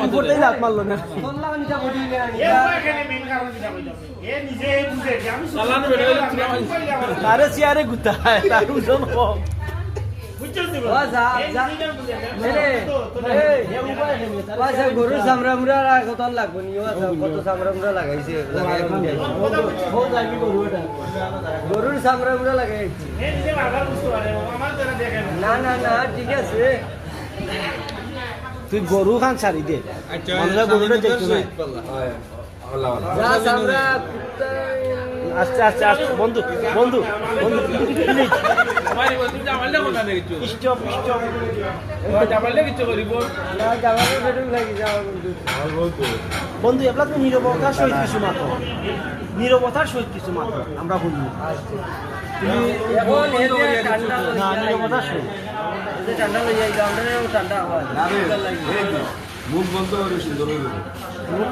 উপরটাই লাত মারলো না আরে চেয়ারে গুতায় তার ওজন কম গরুর চামড়া মুড়া কত লাগবে নি কত চামড়া মুড়া লাগাইছে গরুর চামড়া মুড়া লাগাইছে না না না ঠিক আছে তুই গরু খান ছাড়ি দে গরুটা দেখতে আস্তে আস্তে আস্তে বন্ধু বন্ধু বন্ধু স্টপ স্টপ বন্ধু এবার তুমি নীরবতার সহিত কিছু মাত্র নীরবতার সহিত কিছু মাত্র আমরা বলবো না নীরবতার সহিত ঠান্ডা লই যাই ঠান্ডা হয় মুখ বন্ধ করে সুন্দর মুখ